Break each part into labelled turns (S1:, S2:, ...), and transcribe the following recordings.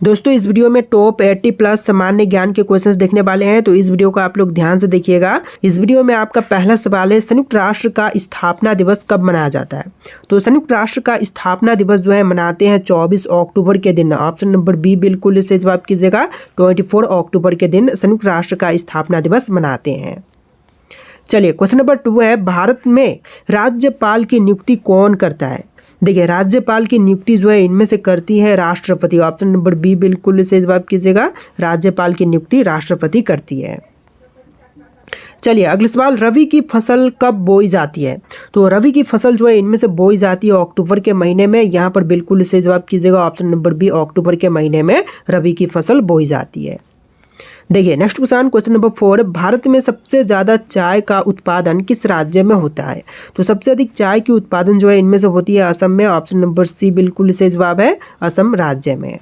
S1: दोस्तों इस वीडियो में टॉप 80 प्लस सामान्य ज्ञान के क्वेश्चंस देखने वाले हैं, तो इस वीडियो को आप लोग ध्यान से देखिएगा। इस वीडियो में आपका पहला सवाल है, संयुक्त राष्ट्र का स्थापना दिवस कब मनाया जाता है। तो संयुक्त राष्ट्र का स्थापना दिवस जो है मनाते हैं 24 अक्टूबर के दिन। ऑप्शन नंबर बी बिल्कुल इसे जवाब कीजिएगा। 24 अक्टूबर के दिन संयुक्त राष्ट्र का स्थापना दिवस मनाते हैं। चलिए क्वेश्चन नंबर 2 है, भारत में राज्यपाल की नियुक्ति कौन करता है। देखिए राज्यपाल की नियुक्ति जो है इनमें से करती है राष्ट्रपति। ऑप्शन नंबर बी बिल्कुल से जवाब कीजिएगा। राज्यपाल की नियुक्ति राष्ट्रपति करती है। चलिए अगला सवाल, रबी की फसल कब बोई जाती है। तो रबी की फसल जो है इनमें से बोई जाती है अक्टूबर के महीने में। यहाँ पर बिल्कुल से जवाब कीजिएगा। ऑप्शन नंबर बी अक्टूबर के महीने में रबी की फसल बोई जाती है। देखिए नेक्स्ट क्वेश्चन नंबर 4, भारत में सबसे ज़्यादा चाय का उत्पादन किस राज्य में होता है। तो सबसे अधिक चाय की उत्पादन जो है इनमें से होती है असम में। ऑप्शन नंबर सी बिल्कुल सही जवाब है, असम राज्य में।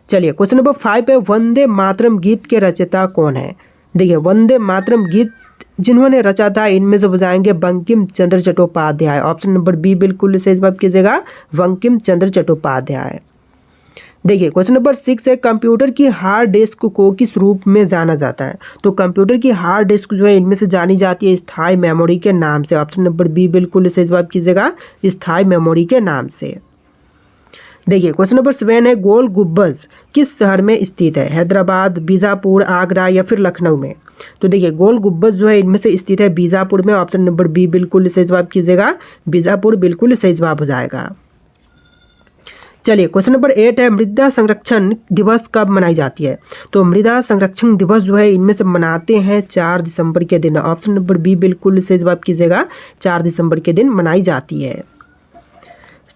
S1: चलिए क्वेश्चन नंबर 5 है, वंदे मातरम गीत के रचयिता कौन है। देखिए वंदे मातरम गीत जिन्होंने रचा था इनमें से बजाएंगे Bankim Chandra Chattopadhyay. Option number B बिल्कुल सही जवाब कीजिएगा, बंकिम चंद्र चट्टोपाध्याय। देखिए क्वेश्चन नंबर 6 है, कंप्यूटर की हार्ड डिस्क को किस रूप में जाना जाता है। तो कंप्यूटर की हार्ड डिस्क जो है इनमें से जानी जाती है स्थायी मेमोरी के नाम से। ऑप्शन नंबर बी बिल्कुल सही जवाब कीजिएगा, स्थायी मेमोरी के नाम से। देखिए क्वेश्चन नंबर 7 है, गोल गुब्बज किस शहर में स्थित है। हैदराबाद, बीजापुर, आगरा या फिर लखनऊ में। तो देखिए गोल गुब्बज जो है इनमें से स्थित है बीजापुर में। ऑप्शन नंबर बी बिल्कुल सही जवाब कीजिएगा, बीजापुर बिल्कुल सही जवाब हो जाएगा। चलिए क्वेश्चन नंबर 8 है, मृदा संरक्षण दिवस कब मनाई जाती है। तो मृदा संरक्षण दिवस जो है इनमें से मनाते हैं 4 दिसंबर के दिन। ऑप्शन नंबर बी बिल्कुल सही जवाब कीजिएगा, 4 दिसंबर के दिन मनाई जाती है।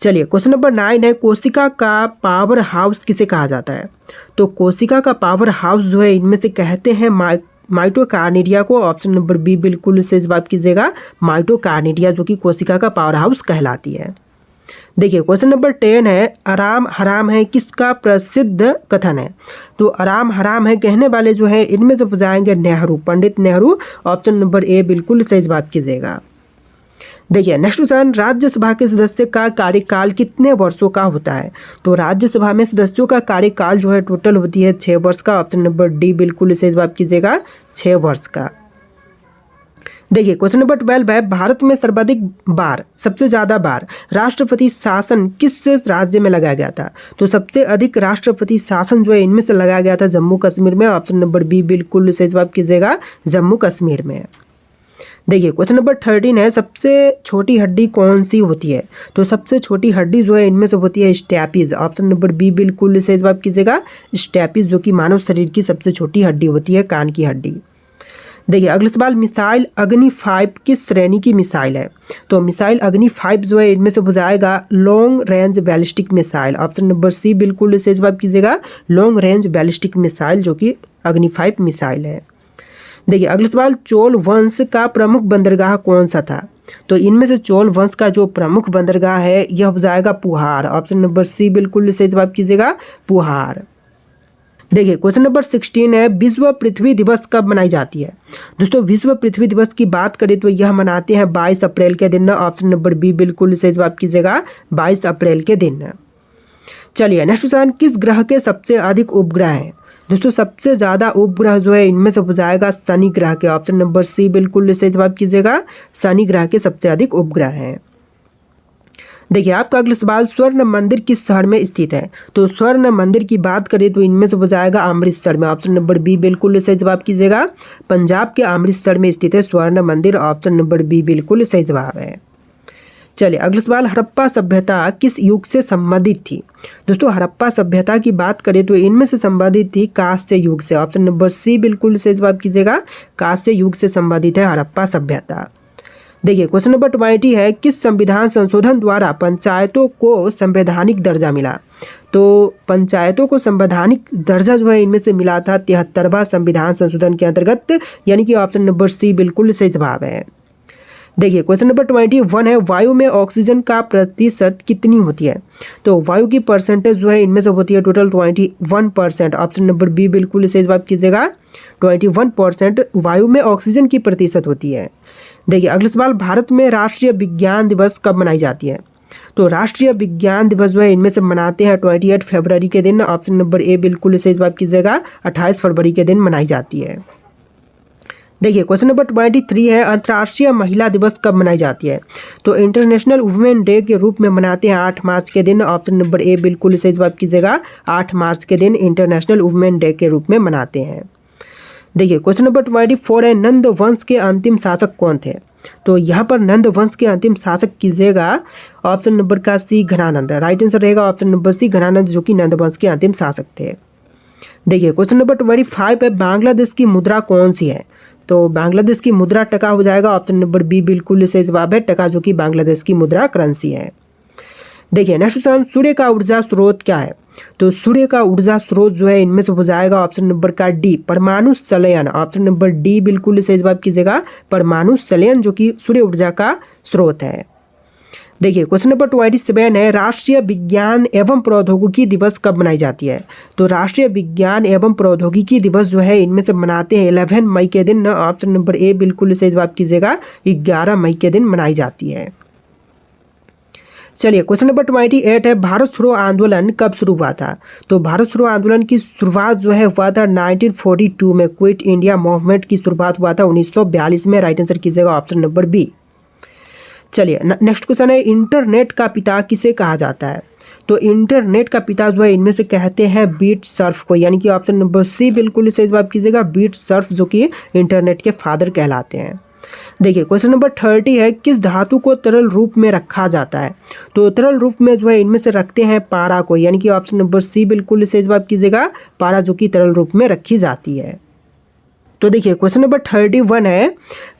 S1: चलिए क्वेश्चन नंबर 9 है, कोशिका का पावर हाउस किसे कहा जाता है। तो कोशिका का पावर हाउस जो है इनमें से कहते हैं माइटोकार्निडिया को। ऑप्शन नंबर बी बिल्कुल सही जवाब कीजिएगा, माइटोकार्निडिया जो कि कोशिका का पावर हाउस कहलाती है। देखिए क्वेश्चन नंबर 10 है, आराम हराम है किसका प्रसिद्ध कथन है। तो आराम हराम है कहने वाले जो है इनमें से बजाएंगे Nehru, Pandit Nehru. Option number A बिल्कुल सही जवाब कीजिएगा। देखिए नेक्स्ट क्वेश्चन, राज्यसभा के सदस्य का कार्यकाल कितने वर्षों का होता है। तो राज्यसभा में सदस्यों का कार्यकाल जो है टोटल होती है 6 वर्ष का। ऑप्शन नंबर डी बिल्कुल सही जवाब कीजिएगा, 6 वर्ष का। देखिए क्वेश्चन नंबर 12 है, भारत में सर्वाधिक बार, सबसे ज़्यादा बार राष्ट्रपति शासन किस राज्य में लगाया गया था। तो सबसे अधिक राष्ट्रपति शासन जो है इनमें से लगाया गया था जम्मू कश्मीर में। ऑप्शन नंबर बी बिल्कुल सही जवाब कीजिएगा, जम्मू कश्मीर में। देखिए क्वेश्चन नंबर 13 है, सबसे छोटी हड्डी कौन सी होती है। तो सबसे छोटी हड्डी जो है इनमें से होती है स्टैपीज। ऑप्शन नंबर बी बिल्कुल सही जवाब कीजिएगा, स्टैपीज जो कि मानव शरीर की सबसे छोटी हड्डी होती है, कान की हड्डी। देखिए अगला सवाल, मिसाइल अग्नि 5 किस श्रेणी की मिसाइल है। तो मिसाइल अग्नि 5 जो है इनमें से हो जाएगा long range ballistic missile. Option number C बिल्कुल सही जवाब कीजिएगा, लॉन्ग रेंज बैलिस्टिक मिसाइल जो कि अग्नि 5 मिसाइल है। देखिए अगला सवाल, चोल वंश का प्रमुख बंदरगाह कौन सा था। तो इनमें से चोल वंश का जो प्रमुख बंदरगाह है यह हो जाएगा पुहार। ऑप्शन नंबर सी बिल्कुल सही जवाब कीजिएगा, पुहार। देखिए क्वेश्चन नंबर 16 है, विश्व पृथ्वी दिवस कब मनाई जाती है। दोस्तों विश्व पृथ्वी दिवस की बात करें तो यह मनाते हैं 22 अप्रैल के दिन। ऑप्शन नंबर बी बिल्कुल सही जवाब कीजिएगा, 22 अप्रैल के दिन। चलिए नेक्स्ट क्वेश्चन, किस ग्रह के सबसे अधिक उपग्रह हैं। दोस्तों सबसे ज़्यादा उपग्रह जो है इनमें से हो जाएगा शनि ग्रह के। ऑप्शन नंबर सी बिल्कुल सही जवाब कीजिएगा, शनि ग्रह के सबसे अधिक उपग्रह हैं। देखिए आपका अगला सवाल, स्वर्ण मंदिर किस शहर में स्थित है। तो स्वर्ण मंदिर की बात करें तो इनमें से हो जाएगा अमृतसर में। ऑप्शन नंबर बी बिल्कुल सही जवाब कीजिएगा, पंजाब के अमृतसर में स्थित है स्वर्ण मंदिर। ऑप्शन नंबर बी बिल्कुल सही जवाब है। चलिए अगला सवाल, हड़प्पा सभ्यता किस युग से संबंधित थी। दोस्तों हड़प्पा सभ्यता की बात करें तो इनमें से संबंधित थी कांस्य युग से। ऑप्शन नंबर सी बिल्कुल सही जवाब कीजिएगा, कांस्य युग से संबंधित है हड़प्पा सभ्यता। देखिए क्वेश्चन नंबर 20 है, किस संविधान संशोधन द्वारा पंचायतों को संवैधानिक दर्जा मिला। तो पंचायतों को संवैधानिक दर्जा जो है इनमें से मिला था 73वां संविधान संशोधन के अंतर्गत, यानी कि ऑप्शन नंबर सी बिल्कुल सही जवाब है। देखिए क्वेश्चन नंबर 21 है, वायु में ऑक्सीजन का प्रतिशत कितनी होती है। तो वायु की परसेंटेज जो है इनमें से होती है टोटल 21%। ऑप्शन नंबर बी बिल्कुल सही जवाब कीजिएगा, 21% वायु में ऑक्सीजन की प्रतिशत होती है। देखिए अगला सवाल, भारत में राष्ट्रीय विज्ञान दिवस कब मनाई जाती है। तो राष्ट्रीय विज्ञान दिवस जो है इनमें से मनाते हैं 28 फरवरी के दिन। ऑप्शन नंबर ए बिल्कुल सही जवाब कीजिएगा, 28 फरवरी के दिन मनाई जाती है। देखिए क्वेश्चन नंबर 23 है, अंतर्राष्ट्रीय महिला दिवस कब मनाई जाती है? तो इंटरनेशनल वुमेन डे के रूप में मनाते हैं 8 मार्च के दिन। ऑप्शन नंबर ए बिल्कुल सही जवाब कीजिएगा, 8 मार्च के दिन इंटरनेशनल वुमेन डे के रूप में मनाते हैं। देखिए क्वेश्चन नंबर 24 है, नंद वंश के अंतिम शासक कौन थे? तो यहाँ पर नंद वंश के अंतिम शासक कीजिएगा ऑप्शन नंबर का सी घनानंद। राइट आंसर रहेगा ऑप्शन नंबर सी घनानंद, जो कि नंद वंश के अंतिम शासक थे। देखिए क्वेश्चन नंबर 25 है, बांग्लादेश की मुद्रा कौन सी है? तो बांग्लादेश की मुद्रा टका हो जाएगा। ऑप्शन नंबर बी बिल्कुल सही जवाब है, टका, जो कि बांग्लादेश की मुद्रा करेंसी है। देखिए नेक्स्ट क्वेश्चन, सूर्य का ऊर्जा स्रोत क्या है? तो सूर्य का ऊर्जा स्रोत जो है इनमें से हो जाएगा ऑप्शन नंबर का डी, परमाणु संलयन। ऑप्शन नंबर डी बिल्कुल सही जवाब कीजिएगा, परमाणु संलयन, जो कि सूर्य ऊर्जा का स्रोत है। देखिए क्वेश्चन नंबर 27 है, राष्ट्रीय विज्ञान एवं प्रौद्योगिकी दिवस कब मनाई जाती है? तो राष्ट्रीय विज्ञान एवं प्रौद्योगिकी दिवस जो है इनमें से मनाते हैं 11 मई के दिन। ऑप्शन नंबर ए बिल्कुल सही जवाब कीजिएगा, 11 मई के दिन मनाई जाती है। चलिए क्वेश्चन नंबर 28 है, भारत छोड़ो आंदोलन कब शुरू हुआ था? तो भारत छोड़ो आंदोलन की शुरुआत जो है हुआ था 1942 में। क्विट इंडिया मूवमेंट की शुरुआत हुआ था 1942 में। राइट आंसर कीजिएगा ऑप्शन नंबर बी। चलिए नेक्स्ट क्वेश्चन है, इंटरनेट का पिता किसे कहा जाता है? तो इंटरनेट का पिता जो है इनमें से कहते हैं बीट सर्फ को, यानी कि ऑप्शन नंबर सी बिल्कुल सही जवाब कीजिएगा, बीट सर्फ, जो कि इंटरनेट के फादर कहलाते हैं। देखिए क्वेश्चन नंबर 30 है, किस धातु को तरल रूप में रखा जाता है? तो तरल रूप में जो है इनमें से रखते हैं पारा को, यानी कि ऑप्शन नंबर सी बिल्कुल सही जवाब कीजिएगा, पारा, जो कि तरल रूप में रखी जाती है। तो देखिए क्वेश्चन नंबर 31 है,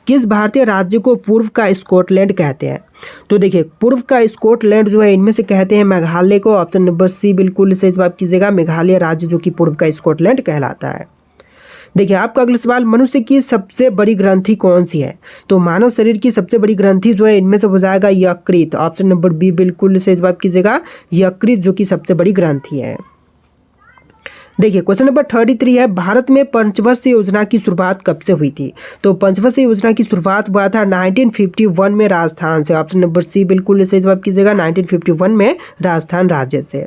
S1: किस भारतीय राज्य को पूर्व का स्कॉटलैंड कहते हैं? तो देखिए पूर्व का स्कॉटलैंड जो है इनमें से कहते हैं मेघालय को। ऑप्शन नंबर सी बिल्कुल सही जवाब कीजिएगा, मेघालय राज्य, जो कि पूर्व का स्कॉटलैंड कहलाता है। देखिए आपका अगला सवाल, मनुष्य की सबसे बड़ी ग्रंथि कौन सी है? तो मानव शरीर की सबसे बड़ी ग्रंथि जो है इनमें से हो जाएगा यकृत। ऑप्शन नंबर बी बिल्कुल सही जवाब कीजिएगा, यकृत, जो कि सबसे बड़ी ग्रंथि है। देखिए क्वेश्चन नंबर 33 है, भारत में पंचवर्षीय योजना की शुरुआत कब से हुई थी? तो पंचवर्षीय योजना की शुरुआत हुआ था 1951 में राजस्थान से। ऑप्शन नंबर सी बिल्कुल सही जवाब कीजिएगा, 1951 में राजस्थान राज्य से।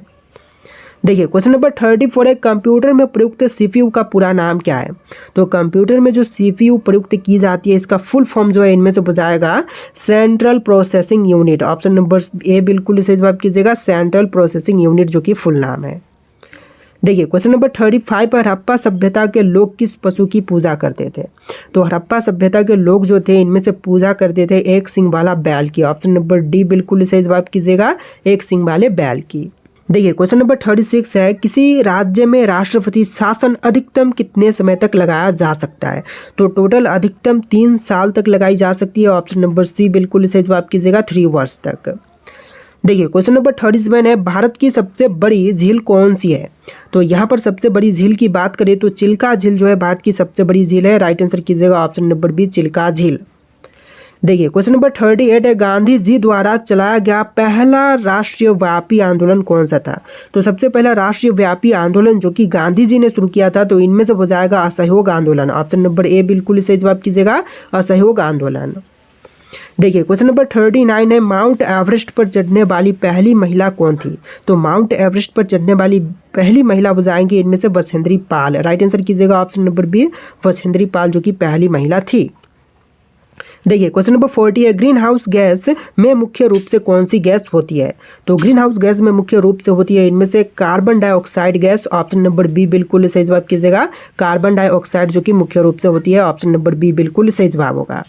S1: देखिए क्वेश्चन नंबर 34 है, कंप्यूटर में प्रयुक्त सीपीयू का पूरा नाम क्या है? तो कंप्यूटर में जो सीपीयू प्रयुक्त की जाती है इसका फुल फॉर्म जो है इनमें से हो जाएगा central processing unit. Option number A बिल्कुल सही जवाब कीजिएगा, सेंट्रल प्रोसेसिंग यूनिट, जो कि फुल नाम है। देखिए क्वेश्चन नंबर 35 पर, हड़प्पा सभ्यता के लोग किस पशु की पूजा करते थे? तो हड़प्पा सभ्यता के लोग जो थे इनमें से पूजा करते थे एक सिंग वाला बैल की। ऑप्शन नंबर डी बिल्कुल सही जवाब कीजिएगा, एक सिंग वाले बैल की। देखिए क्वेश्चन नंबर 36 है, किसी राज्य में राष्ट्रपति शासन अधिकतम कितने समय तक लगाया जा सकता है? तो टोटल अधिकतम 3 साल तक लगाई जा सकती है। ऑप्शन नंबर सी बिल्कुल सही जवाब कीजिएगा, 3 वर्ष तक। देखिए क्वेश्चन नंबर 37 है, भारत की सबसे बड़ी झील कौन सी है? तो यहाँ पर सबसे बड़ी झील की बात करें तो चिल्का झील जो है भारत की सबसे बड़ी झील है। राइट आंसर कीजिएगा ऑप्शन नंबर बी, चिल्का झील। देखिए क्वेश्चन नंबर 38 है, गांधी जी द्वारा चलाया गया पहला राष्ट्रव्यापी आंदोलन कौन सा था? तो सबसे पहला राष्ट्रव्यापी आंदोलन जो कि गांधी जी ने शुरू किया था तो इनमें से हो जाएगा असहयोग आंदोलन। ऑप्शन नंबर ए बिल्कुल सही जवाब कीजिएगा, असहयोग आंदोलन। देखिए क्वेश्चन नंबर 39 है, माउंट एवरेस्ट पर चढ़ने वाली पहली महिला कौन थी? तो माउंट एवरेस्ट पर चढ़ने वाली पहली महिला हो जाएंगी इनमें से वसुंधरी पाल। राइट आंसर कीजिएगा ऑप्शन नंबर बी, वसुंधरी पाल, जो कि पहली महिला थी। देखिए क्वेश्चन नंबर 40 है, ग्रीन हाउस गैस में मुख्य रूप से कौन सी गैस होती है? तो ग्रीन हाउस गैस में मुख्य रूप से होती है इनमें से carbon dioxide gas. Option number B बिल्कुल सही जवाब कीजिएगा, कार्बन डाइऑक्साइड, जो कि मुख्य रूप से होती है। ऑप्शन नंबर बी बिल्कुल सही जवाब होगा।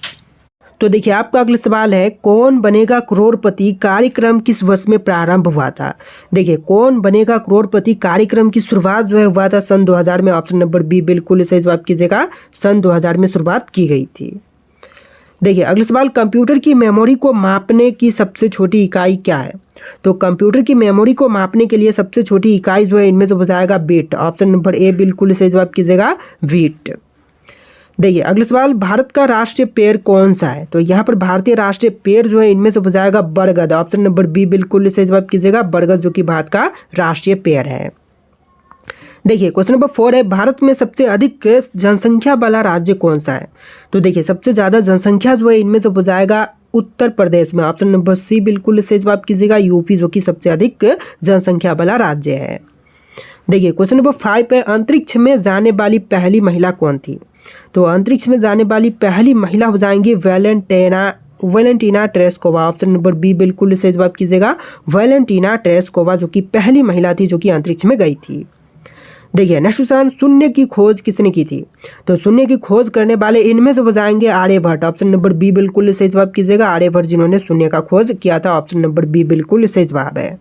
S1: तो देखिए आपका अगला सवाल है, कौन बनेगा करोड़पति कार्यक्रम किस वर्ष में प्रारंभ हुआ था? देखिए कौन बनेगा करोड़पति कार्यक्रम की शुरुआत जो है हुआ था सन 2000 में। ऑप्शन नंबर बी बिल्कुल सही जवाब कीजिएगा, सन 2000 में शुरुआत की गई थी। देखिए अगला सवाल, कंप्यूटर की मेमोरी को मापने की सबसे छोटी इकाई क्या है? तो कंप्यूटर की मेमोरी को मापने के लिए सबसे छोटी इकाई जो है इनमें से हो जाएगा बिट। ऑप्शन नंबर ए बिल्कुल सही जवाब कीजिएगा, बिट। देखिए अगला सवाल, भारत का राष्ट्रीय पेड़ कौन सा है? तो यहाँ पर भारतीय राष्ट्रीय पेड़ जो है इनमें से हो जाएगा बरगद। ऑप्शन नंबर बी बिल्कुल सही जवाब कीजिएगा, बरगद, जो कि भारत का राष्ट्रीय पेड़ है। देखिए क्वेश्चन नंबर 4 है, भारत में सबसे अधिक जनसंख्या वाला राज्य कौन सा है? तो देखिए सबसे ज़्यादा जनसंख्या जो है इनमें से हो जाएगा उत्तर प्रदेश में। ऑप्शन नंबर सी बिल्कुल सही जवाब कीजिएगा, यूपी जो कि सबसे अधिक जनसंख्या वाला राज्य है। देखिए क्वेश्चन नंबर 5 है, अंतरिक्ष में जाने वाली पहली महिला कौन थी? तो अंतरिक्ष में जाने वाली पहली महिला हो जाएंगी Valentina Tereshkova. Option number B बिल्कुल सही जवाब कीजिएगा, वैलेंटीना टेरेस्कोवा जो कि पहली महिला थी जो कि अंतरिक्ष में गई थी। देखिए नेक्स्ट क्वेश्चन, शून्य की खोज किसने की थी? तो शून्य की खोज करने वाले इनमें से हो जाएंगे आर्यभट्ट। ऑप्शन नंबर बी बिल्कुल सही जवाब कीजिएगा, आर्यभट्ट जिन्होंने शून्य का खोज किया था। ऑप्शन नंबर बी बिल्कुल सही जवाब है।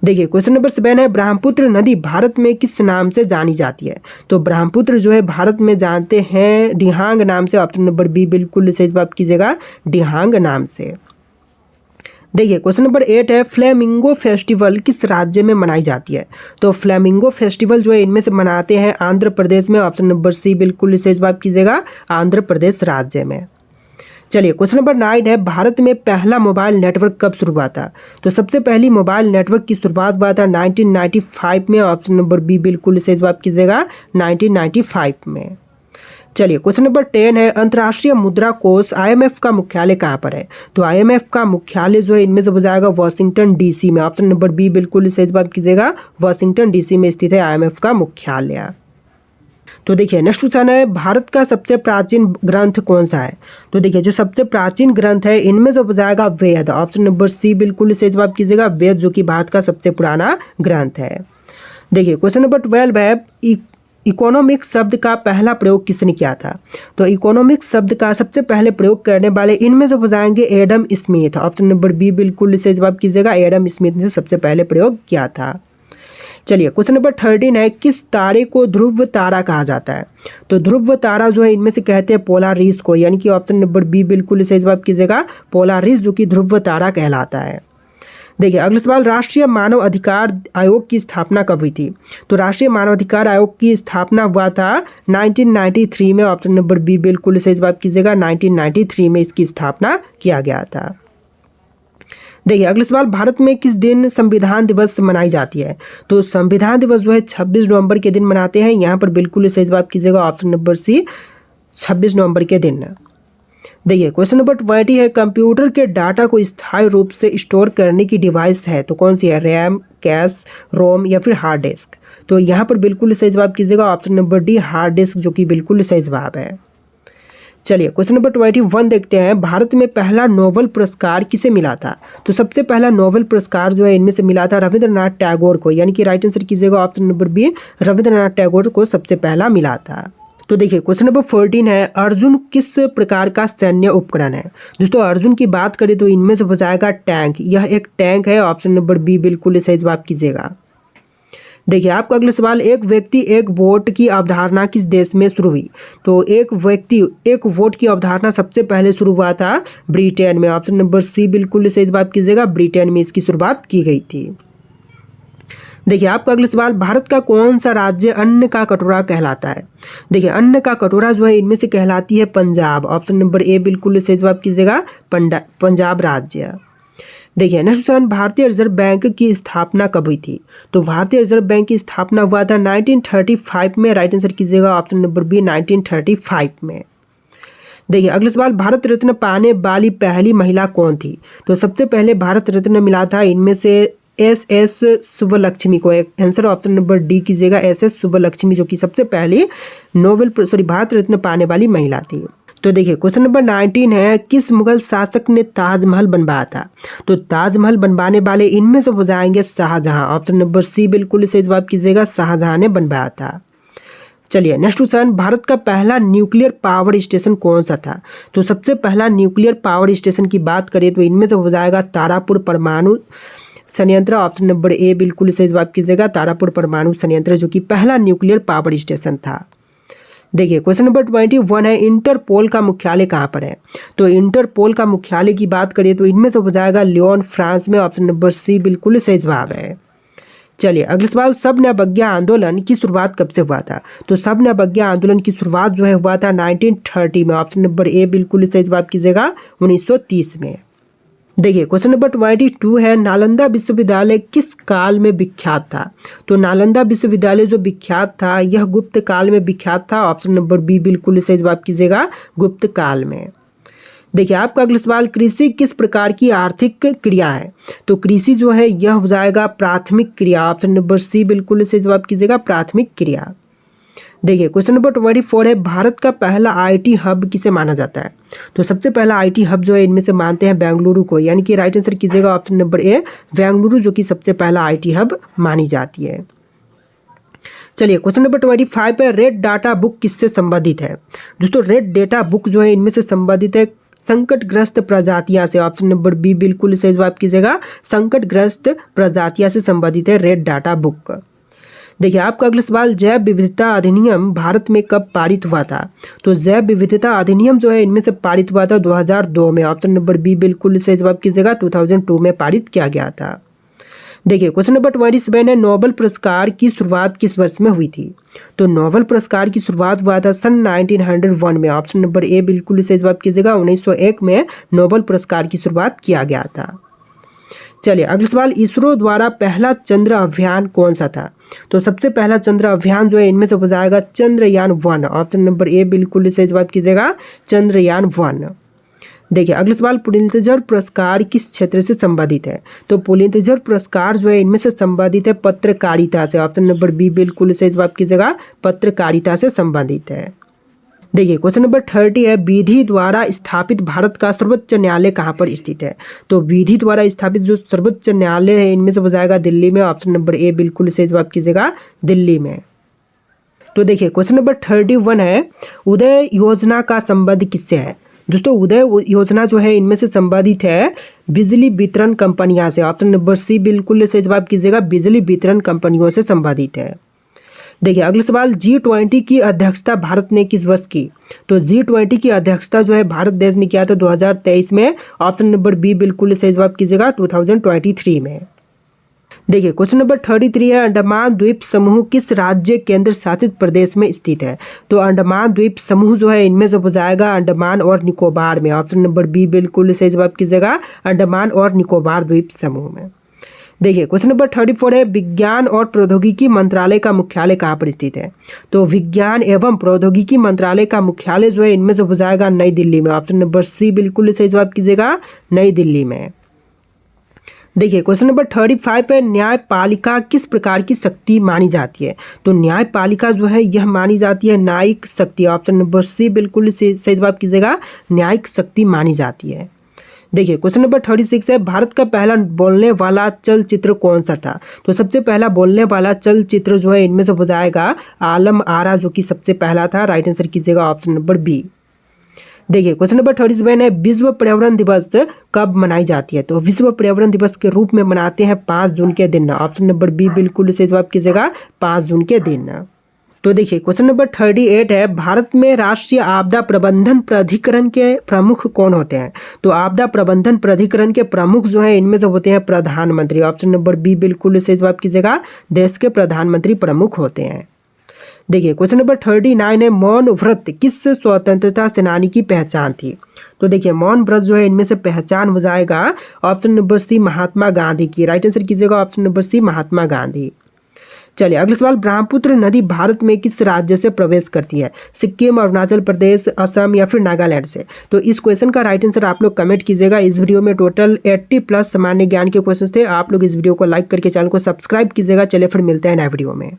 S1: देखिए क्वेश्चन नंबर 7 है, ब्रह्मपुत्र नदी भारत में किस नाम से जानी जाती है? तो ब्रह्मपुत्र जो है भारत में जानते हैं डिहांग नाम से। ऑप्शन नंबर बी बिल्कुल सही जवाब कीजिएगा, डिहांग नाम से। देखिए क्वेश्चन नंबर 8 है, फ्लेमिंगो फेस्टिवल किस राज्य में मनाई जाती है? तो फ्लेमिंगो फेस्टिवल जो है इनमें से मनाते हैं आंध्र प्रदेश में। ऑप्शन नंबर सी बिल्कुल सही जवाब कीजिएगा, आंध्र प्रदेश राज्य में। चलिए क्वेश्चन नंबर 9 है, भारत में पहला मोबाइल नेटवर्क कब शुरू हुआ था? तो सबसे पहली मोबाइल नेटवर्क की शुरुआत हुआ था 1995 में। ऑप्शन नंबर बी बिल्कुल सही जवाब कीजिएगा, 1995 में। चलिए क्वेश्चन नंबर 10 है, अंतर्राष्ट्रीय मुद्रा कोष IMF का मुख्यालय कहाँ पर है? तो IMF का मुख्यालय जो है इनमें से हो जाएगा वाशिंगटन DC में। ऑप्शन नंबर बी बिल्कुल सही जवाब कीजिएगा, वाशिंगटन DC में स्थित है IMF का मुख्यालय। तो देखिए नेक्स्ट क्वेश्चन है, भारत का सबसे प्राचीन ग्रंथ कौन सा है? तो देखिए जो सबसे प्राचीन ग्रंथ है इनमें से हो जाएगा वेद। ऑप्शन नंबर सी बिल्कुल सही जवाब कीजिएगा, वेद जो कि भारत का सबसे पुराना ग्रंथ है। देखिए क्वेश्चन नंबर 12 है, इकोनॉमिक्स शब्द का पहला प्रयोग किसने किया था? तो इकोनॉमिक्स शब्द का सबसे पहले प्रयोग करने वाले इनमें से हो जाएंगे Adam Smith. Option number B बिल्कुल सही जवाब कीजिएगा, एडम स्मिथ ने सबसे पहले प्रयोग किया था। चलिए क्वेश्चन नंबर 13 है, किस तारे को ध्रुव तारा कहा जाता है? तो ध्रुव तारा जो है इनमें से कहते हैं पोलारिस को, यानी कि ऑप्शन नंबर बी बिल्कुल सही जवाब कीजिएगा, पोलारिस जो कि ध्रुव तारा कहलाता है। देखिए अगला सवाल, राष्ट्रीय मानव अधिकार आयोग की स्थापना कब हुई थी? तो राष्ट्रीय मानव अधिकार आयोग की स्थापना हुआ था 1993 में। ऑप्शन नंबर बी बिल्कुल सही जवाब कीजिएगा, 1993 में इसकी स्थापना किया गया था। देखिए अगला सवाल, भारत में किस दिन संविधान दिवस मनाई जाती है? तो संविधान दिवस जो है 26 नवंबर के दिन मनाते हैं। यहाँ पर बिल्कुल सही जवाब कीजिएगा, ऑप्शन नंबर सी 26 नवंबर के दिन। देखिए क्वेश्चन नंबर 20 है, कंप्यूटर के डाटा को स्थायी रूप से स्टोर करने की डिवाइस है तो कौन सी है? रैम, कैश, रोम या फिर हार्ड डिस्क? तो यहाँ पर बिल्कुल सही जवाब कीजिएगा, option number D hard disk जो कि बिल्कुल सही जवाब है। चलिए क्वेश्चन नंबर 21 देखते हैं, भारत में पहला नोबेल पुरस्कार किसे मिला था? तो सबसे पहला नोबेल पुरस्कार जो है इनमें से मिला था रविंद्रनाथ टैगोर को, यानी कि राइट आंसर कीजिएगा option number B, Rabindranath Tagore को सबसे पहला मिला था। तो देखिए क्वेश्चन नंबर 14 है, अर्जुन किस प्रकार का सैन्य उपकरण है? दोस्तों अर्जुन की बात करें तो इनमें से हो जाएगा टैंक, यह एक टैंक है। ऑप्शन नंबर बी बिल्कुल सही जवाब कीजिएगा। देखिए आपका अगला सवाल, एक व्यक्ति एक वोट की अवधारणा किस देश में शुरू हुई? तो एक व्यक्ति एक वोट की अवधारणा सबसे पहले शुरू हुआ था ब्रिटेन में। ऑप्शन नंबर सी बिल्कुल सही जवाब कीजिएगा, ब्रिटेन में इसकी शुरुआत की गई थी। देखिए आपका अगला सवाल, भारत का कौन सा राज्य अन्न का कटोरा कहलाता है? देखिए अन्न का कटोरा जो है इनमें से कहलाती है पंजाब। ऑप्शन नंबर ए बिल्कुल सही जवाब कीजिएगा, पंजाब राज्य। देखिए नेक्स्ट क्वेश्चन, भारतीय रिजर्व बैंक की स्थापना कब हुई थी? तो भारतीय रिजर्व बैंक की स्थापना हुआ था 1935 में। राइट आंसर कीजिएगा ऑप्शन नंबर बी 1935 में। देखिए अगला सवाल, भारत रत्न पाने वाली पहली महिला कौन थी? तो सबसे पहले भारत रत्न मिला था इनमें से SS सुब्बलक्ष्मी को। एक आंसर ऑप्शन नंबर डी कीजिएगा, SS सुब्बलक्ष्मी जो कि सबसे पहली भारत रत्न पाने वाली महिला थी। तो देखिए क्वेश्चन नंबर 19 है, किस मुगल शासक ने ताजमहल बनवाया था? तो ताजमहल बनवाने वाले इनमें से हो जाएंगे शाहजहां। ऑप्शन नंबर सी बिल्कुल सही जवाब कीजिएगा, शाहजहां ने बनवाया था। चलिए नेक्स्ट क्वेश्चन, भारत का पहला न्यूक्लियर पावर स्टेशन कौन सा था? तो सबसे पहला न्यूक्लियर पावर स्टेशन की बात करें तो इनमें से हो जाएगा तारापुर परमाणु संयंत्र। ऑप्शन नंबर ए बिल्कुल सही जवाब कीजिएगा, तारापुर परमाणु संयंत्र जो कि पहला न्यूक्लियर पावर स्टेशन था। देखिए क्वेश्चन नंबर 21 है, इंटरपोल का मुख्यालय कहाँ पर है? तो इंटरपोल का मुख्यालय की बात करें तो इनमें से हो जाएगा लियोन फ्रांस में। ऑप्शन नंबर सी बिल्कुल सही जवाब है। चलिए अगला सवाल, सबने अवज्ञा आंदोलन की शुरुआत कब से हुआ था? तो सबने अवज्ञा आंदोलन की शुरुआत जो है हुआ था 1930 में। ऑप्शन नंबर ए बिल्कुल सही जवाब कीजिएगा, 1930 में। देखिए क्वेश्चन नंबर 22 है, नालंदा विश्वविद्यालय किस काल में विख्यात था? तो नालंदा विश्वविद्यालय जो विख्यात था यह गुप्त काल में विख्यात था। ऑप्शन नंबर बी बिल्कुल सही जवाब कीजिएगा, गुप्त काल में। देखिए आपका अगला सवाल, कृषि किस प्रकार की आर्थिक क्रिया है? तो कृषि जो है यह हो जाएगा प्राथमिक क्रिया। ऑप्शन नंबर सी बिल्कुल से जवाब कीजिएगा, प्राथमिक क्रिया। देखिए क्वेश्चन नंबर 24 है, भारत का पहला आईटी हब किसे माना जाता है? तो सबसे पहला आईटी हब जो है इनमें से मानते हैं बेंगलुरु को, यानी कि राइट आंसर कीजिएगा ऑप्शन नंबर ए बेंगलुरु, जो कि सबसे पहला आईटी हब मानी जाती है। चलिए क्वेश्चन नंबर 25 पे, रेड डाटा बुक किससे संबंधित है? दोस्तों रेड डेटा बुक जो है इनमें से संबंधित है संकटग्रस्त प्रजातियां से। ऑप्शन नंबर बी बिल्कुल सही जवाब कीजिएगा, संकटग्रस्त प्रजातियां से संबंधित है रेड डाटा बुक। देखिए आपका अगला सवाल, जैव विविधता अधिनियम भारत में कब पारित हुआ था? तो जैव विविधता अधिनियम जो है इनमें से पारित हुआ था 2002 में। ऑप्शन नंबर बी बिल्कुल सही जवाब कीजिएगा, 2002 में पारित किया गया था। देखिए क्वेश्चन नंबर 27 है, नोबेल पुरस्कार की शुरुआत किस वर्ष में हुई थी? तो नोबेल पुरस्कार की शुरुआत हुआ था सन 1901 में। ऑप्शन नंबर ए बिल्कुल सही जवाब कीजिएगा, 1901 में नोबेल पुरस्कार की शुरुआत किया गया था। चलिए अगला सवाल, इसरो द्वारा पहला चंद्र अभियान कौन सा था? तो सबसे पहला चंद्र अभियान जो है इनमें से हो जाएगा चंद्रयान-1। ऑप्शन नंबर ए बिल्कुल सही जवाब कीजिएगा, चंद्रयान-1। देखिए अगला सवाल, पुलित्जर पुरस्कार किस क्षेत्र से संबंधित है? तो पुलित्जर पुरस्कार जो है इनमें से संबंधित है पत्रकारिता से। ऑप्शन नंबर बी बिल्कुल सही जवाब कीजिएगा, पत्रकारिता से संबंधित है। देखिए क्वेश्चन नंबर 30 है, विधि द्वारा स्थापित भारत का सर्वोच्च न्यायालय कहाँ पर स्थित है? तो विधि द्वारा स्थापित जो सर्वोच्च न्यायालय है इनमें से हो जाएगा दिल्ली में। ऑप्शन नंबर ए बिल्कुल सही जवाब कीजिएगा, दिल्ली में। तो देखिए क्वेश्चन नंबर 31 है, उदय योजना का संबंध किससे है? दोस्तों उदय योजना जो है इनमें से संबंधित है बिजली वितरण कंपनियों से। ऑप्शन नंबर सी बिल्कुल सही जवाब कीजिएगा, बिजली वितरण कंपनियों से संबंधित है। देखिए अगला सवाल, G20 की अध्यक्षता भारत ने किस वर्ष की? तो G20 की अध्यक्षता जो है भारत देश ने किया था 2023 में। ऑप्शन नंबर बी बिल्कुल सही जवाब कीजिएगा, 2023 में। देखिए क्वेश्चन नंबर 33 है, अंडमान द्वीप समूह किस राज्य केंद्र शासित प्रदेश में स्थित है? तो अंडमान द्वीप समूह जो है इनमें से हो जाएगा अंडमान और निकोबार में। ऑप्शन नंबर बी बिल्कुल सही जवाब कीजिएगा, अंडमान और निकोबार द्वीप समूह में। देखिए क्वेश्चन नंबर 34 है, विज्ञान और प्रौद्योगिकी मंत्रालय का मुख्यालय कहाँ पर स्थित है? तो विज्ञान एवं प्रौद्योगिकी मंत्रालय का मुख्यालय जो है इनमें से हो जाएगा नई दिल्ली में। ऑप्शन नंबर सी बिल्कुल सही जवाब कीजिएगा, नई दिल्ली में। देखिए क्वेश्चन नंबर 35 पे, न्यायपालिका किस प्रकार की शक्ति मानी जाती है? तो न्यायपालिका जो है यह मानी जाती है न्यायिक शक्ति। ऑप्शन नंबर सी बिल्कुल सही जवाब कीजिएगा, न्यायिक शक्ति मानी जाती है। देखिए क्वेश्चन नंबर 36 है, भारत का पहला बोलने वाला चलचित्र कौन सा था? तो सबसे पहला बोलने वाला चलचित्र जो है इनमें से हो जाएगा आलम आरा, जो कि सबसे पहला था। राइट आंसर कीजिएगा ऑप्शन नंबर बी। देखिए क्वेश्चन नंबर 37 है, विश्व पर्यावरण दिवस कब मनाई जाती है? तो विश्व पर्यावरण दिवस के रूप में मनाते हैं 5 जून के दिन। ऑप्शन नंबर बी बिल्कुल सही जवाब कीजिएगा, 5 जून के दिन। तो देखिए क्वेश्चन नंबर 38 है, भारत में राष्ट्रीय आपदा प्रबंधन प्राधिकरण के प्रमुख कौन होते हैं? तो आपदा प्रबंधन प्राधिकरण के प्रमुख जो है इनमें से होते हैं प्रधानमंत्री। ऑप्शन नंबर बी बिल्कुल सही जवाब कीजिएगा, देश के प्रधानमंत्री प्रमुख होते हैं। देखिए क्वेश्चन नंबर 39 है, मौन व्रत किस स्वतंत्रता सेनानी की पहचान थी? तो देखिए मौन व्रत जो है इनमें से पहचान हो जाएगा ऑप्शन नंबर सी महात्मा गांधी की। राइट आंसर कीजिएगा ऑप्शन नंबर सी महात्मा गांधी। चलिए अगला सवाल, ब्रह्मपुत्र नदी भारत में किस राज्य से प्रवेश करती है? सिक्किम, अरुणाचल प्रदेश, असम या फिर नागालैंड से? तो इस क्वेश्चन का राइट आंसर आप लोग कमेंट कीजिएगा। इस वीडियो में टोटल 80+ सामान्य ज्ञान के क्वेश्चन थे। आप लोग इस वीडियो को लाइक करके चैनल को सब्सक्राइब कीजिएगा। चलिए फिर मिलते हैं नए वीडियो में।